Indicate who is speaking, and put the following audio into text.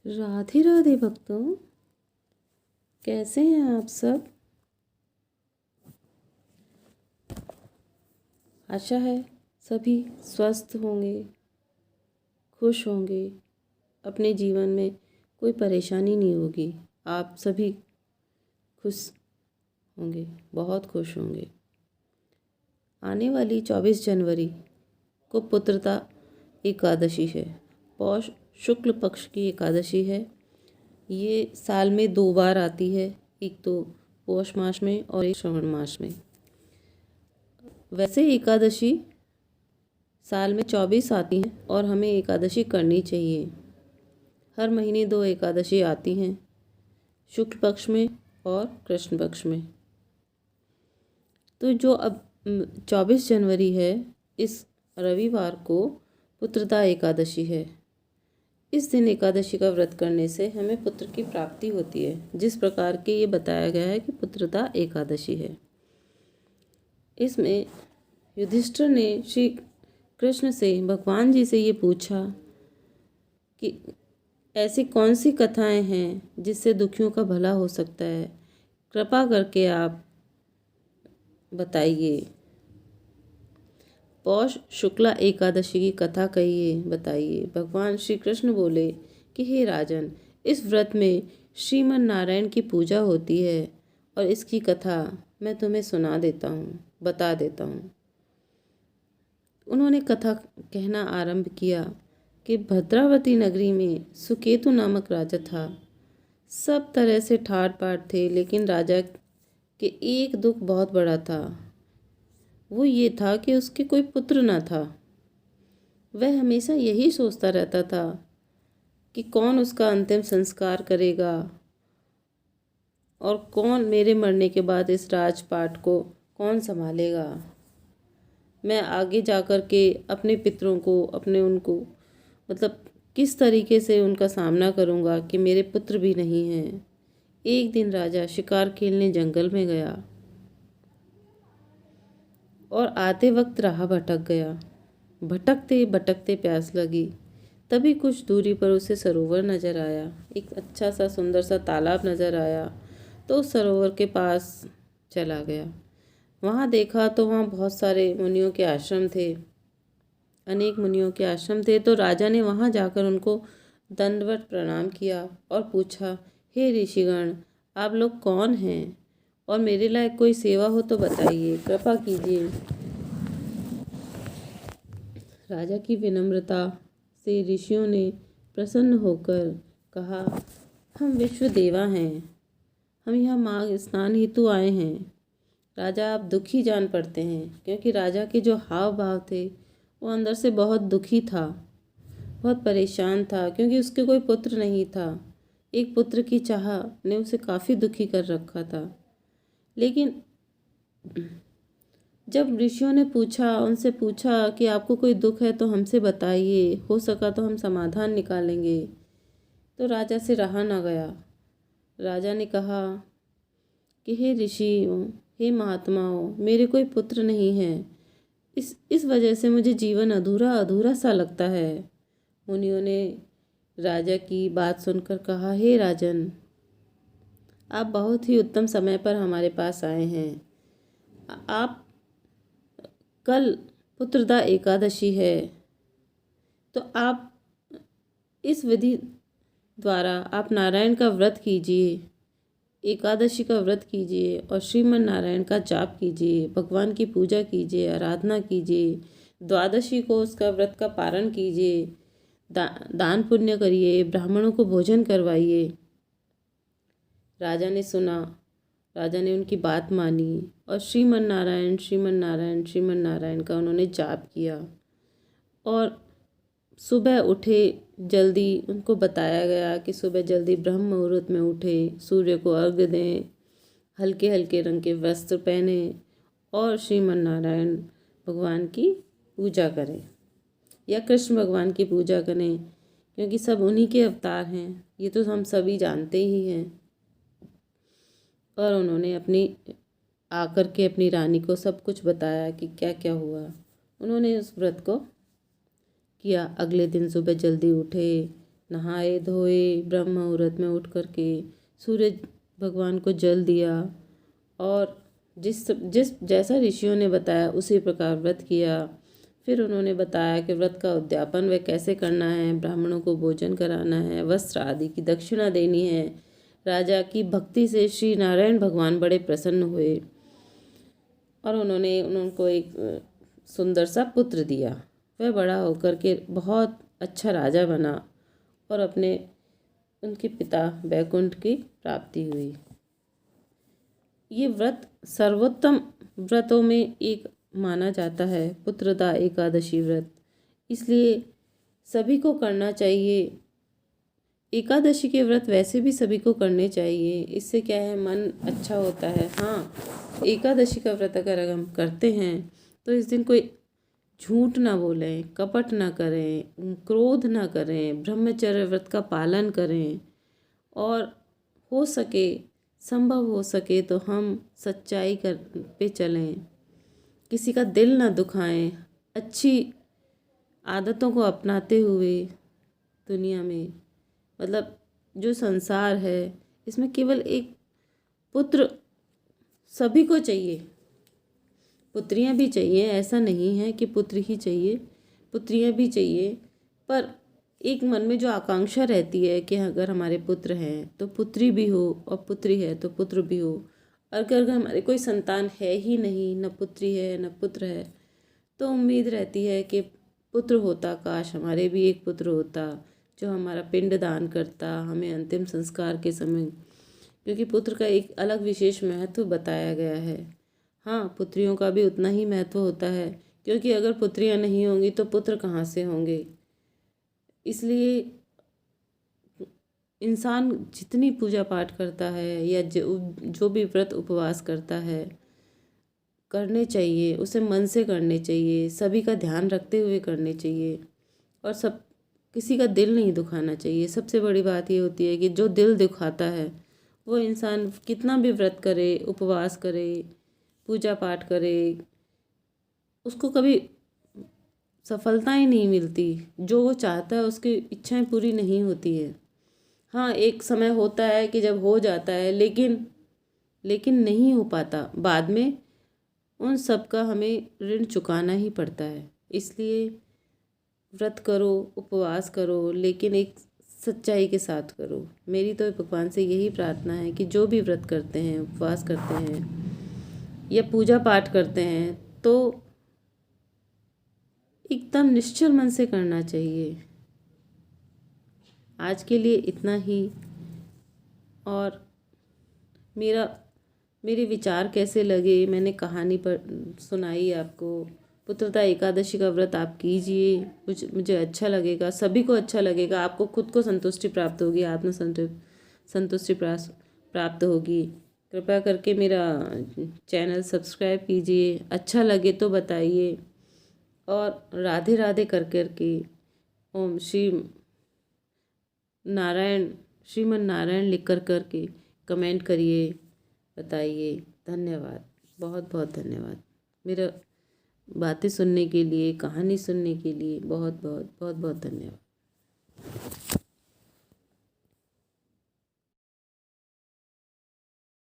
Speaker 1: राधे राधे भक्तों, कैसे हैं आप सब। आशा है सभी स्वस्थ होंगे, खुश होंगे, अपने जीवन में कोई परेशानी नहीं होगी। आप सभी खुश होंगे, बहुत खुश होंगे। आने वाली 24 जनवरी को पुत्रदा एकादशी है। पौष शुक्ल पक्ष की एकादशी है। ये साल में 2 बार आती है, एक तो पौष मास में और एक श्रावण मास में। वैसे एकादशी साल में 24 आती हैं और हमें एकादशी करनी चाहिए। हर महीने 2 एकादशी आती हैं, शुक्ल पक्ष में और कृष्ण पक्ष में। तो जो अब 24 जनवरी है, इस रविवार को पुत्रदा एकादशी है। इस दिन एकादशी का व्रत करने से हमें पुत्र की प्राप्ति होती है, जिस प्रकार के ये बताया गया है कि पुत्रदा एकादशी है। इसमें युधिष्ठिर ने श्री कृष्ण से, भगवान जी से ये पूछा कि ऐसी कौन सी कथाएं हैं जिससे दुखियों का भला हो सकता है, कृपा करके आप बताइए। पौष शुक्ला एकादशी की कथा कहिए, बताइए। भगवान श्री कृष्ण बोले कि हे राजन, इस व्रत में श्रीमन नारायण की पूजा होती है और इसकी कथा मैं तुम्हें सुना देता हूँ, बता देता हूँ। उन्होंने कथा कहना आरंभ किया कि भद्रावती नगरी में सुकेतु नामक राजा था। सब तरह से ठाट बाट थे, लेकिन राजा के एक दुख बहुत बड़ा था। वो ये था कि उसके कोई पुत्र न था। वह हमेशा यही सोचता रहता था कि कौन उसका अंतिम संस्कार करेगा और कौन मेरे मरने के बाद इस राजपाट को कौन संभालेगा। मैं आगे जाकर के अपने पितरों को, अपने उनको मतलब किस तरीके से उनका सामना करूँगा कि मेरे पुत्र भी नहीं हैं। एक दिन राजा शिकार खेलने जंगल में गया और आते वक्त राह भटक गया। भटकते भटकते प्यास लगी। तभी कुछ दूरी पर उसे सरोवर नजर आया। एक अच्छा सा सुंदर सा तालाब नजर आया, तो उस सरोवर के पास चला गया। वहाँ देखा तो वहाँ बहुत सारे मुनियों के आश्रम थे, अनेक मुनियों के आश्रम थे। तो राजा ने वहाँ जाकर उनको दंडवत प्रणाम किया और पूछा, हे ऋषिगण, आप लोग कौन हैं और मेरे लायक कोई सेवा हो तो बताइए, कृपा कीजिए। राजा की विनम्रता से ऋषियों ने प्रसन्न होकर कहा, हम विश्व देवा हैं, हम यहाँ माघ स्नान हेतु आए हैं। राजा आप दुखी जान पड़ते हैं, क्योंकि राजा के जो हाव भाव थे वो अंदर से बहुत दुखी था, बहुत परेशान था, क्योंकि उसके कोई पुत्र नहीं था। एक पुत्र की चाह ने उसे काफ़ी दुखी कर रखा था। लेकिन जब ऋषियों ने उनसे पूछा कि आपको कोई दुख है तो हमसे बताइए, हो सका तो हम समाधान निकालेंगे, तो राजा से रहा ना गया। राजा ने कहा कि हे ऋषियों, हे महात्माओं, मेरे कोई पुत्र नहीं है। इस वजह से मुझे जीवन अधूरा अधूरा सा लगता है। मुनियों ने राजा की बात सुनकर कहा, हे राजन, आप बहुत ही उत्तम समय पर हमारे पास आए हैं। आप कल पुत्रदा एकादशी है, तो आप इस विधि द्वारा आप नारायण का व्रत कीजिए, एकादशी का व्रत कीजिए और श्रीमन नारायण का जाप कीजिए, भगवान की पूजा कीजिए, आराधना कीजिए। द्वादशी को उसका व्रत का पारण कीजिए, दान पुण्य करिए, ब्राह्मणों को भोजन करवाइए। राजा ने सुना, राजा ने उनकी बात मानी और श्रीमन नारायण श्रीमन नारायण श्रीमन नारायण का उन्होंने जाप किया। और सुबह उठे जल्दी, उनको बताया गया कि सुबह जल्दी ब्रह्म मुहूर्त में उठे, सूर्य को अर्घ्य दें, हल्के हल्के रंग के वस्त्र पहने और श्रीमन नारायण भगवान की पूजा करें या कृष्ण भगवान की पूजा करें, क्योंकि सब उन्हीं के अवतार हैं, ये तो हम सभी जानते ही हैं। और उन्होंने आकर के अपनी रानी को सब कुछ बताया कि क्या क्या हुआ। उन्होंने उस व्रत को किया। अगले दिन सुबह जल्दी उठे, नहाए धोए, ब्रह्म मुहूर्त में उठ करके सूरज भगवान को जल दिया और जिस जैसा ऋषियों ने बताया उसी प्रकार व्रत किया। फिर उन्होंने बताया कि व्रत का उद्यापन वह कैसे करना है, ब्राह्मणों को भोजन कराना है, वस्त्र आदि की दक्षिणा देनी है। राजा की भक्ति से श्री नारायण भगवान बड़े प्रसन्न हुए और उन्होंने उनको एक सुंदर सा पुत्र दिया। वह बड़ा होकर के बहुत अच्छा राजा बना और उनके पिता वैकुंठ की प्राप्ति हुई। ये व्रत सर्वोत्तम व्रतों में एक माना जाता है, पुत्रदा एकादशी व्रत, इसलिए सभी को करना चाहिए। एकादशी के व्रत वैसे भी सभी को करने चाहिए, इससे क्या है, मन अच्छा होता है। हाँ, एकादशी का व्रत अगर हम करते हैं तो इस दिन कोई झूठ ना बोलें, कपट ना करें, क्रोध ना करें, ब्रह्मचर्य व्रत का पालन करें और हो सके, संभव हो सके तो हम सच्चाई पे चलें, किसी का दिल ना दुखाएं, अच्छी आदतों को अपनाते हुए दुनिया में, मतलब जो संसार है इसमें केवल एक पुत्र सभी को चाहिए, पुत्रियां भी चाहिए, ऐसा नहीं है कि पुत्र ही चाहिए, पुत्रियां भी चाहिए, पर एक मन में जो आकांक्षा रहती है कि अगर हमारे पुत्र हैं तो पुत्री भी हो और पुत्री है तो पुत्र भी हो। अगर हमारे कोई संतान है ही नहीं, न पुत्री है न पुत्र है, तो उम्मीद रहती है कि पुत्र होता, काश हमारे भी एक पुत्र होता जो हमारा पिंड दान करता हमें अंतिम संस्कार के समय, क्योंकि पुत्र का एक अलग विशेष महत्व बताया गया है। हाँ, पुत्रियों का भी उतना ही महत्व होता है, क्योंकि अगर पुत्रियां नहीं होंगी तो पुत्र कहाँ से होंगे। इसलिए इंसान जितनी पूजा पाठ करता है या जो भी व्रत उपवास करता है, करने चाहिए, उसे मन से करने चाहिए, सभी का ध्यान रखते हुए करने चाहिए और किसी का दिल नहीं दुखाना चाहिए। सबसे बड़ी बात ये होती है कि जो दिल दुखाता है वो इंसान कितना भी व्रत करे, उपवास करे, पूजा पाठ करे, उसको कभी सफलता ही नहीं मिलती। जो वो चाहता है उसकी इच्छाएं पूरी नहीं होती है। हाँ, एक समय होता है कि जब हो जाता है, लेकिन नहीं हो पाता, बाद में उन सब का हमें ऋण चुकाना ही पड़ता है। इसलिए व्रत करो, उपवास करो, लेकिन एक सच्चाई के साथ करो। मेरी तो भगवान से यही प्रार्थना है कि जो भी व्रत करते हैं, उपवास करते हैं या पूजा पाठ करते हैं तो एकदम निश्चल मन से करना चाहिए। आज के लिए इतना ही। और मेरे विचार कैसे लगे, मैंने कहानी पर सुनाई आपको। पुत्रदा एकादशी का व्रत आप कीजिए, मुझे अच्छा लगेगा, सभी को अच्छा लगेगा, आपको खुद को संतुष्टि प्राप्त होगी, संतुष्टि प्राप्त होगी। कृपया करके मेरा चैनल सब्सक्राइब कीजिए, अच्छा लगे तो बताइए और राधे राधे कर करके ओम श्रीमन नारायण लिख करके कमेंट करिए, बताइए। धन्यवाद, बहुत बहुत धन्यवाद मेरा बातें सुनने के लिए, कहानी सुनने के लिए। बहुत बहुत बहुत बहुत धन्यवाद।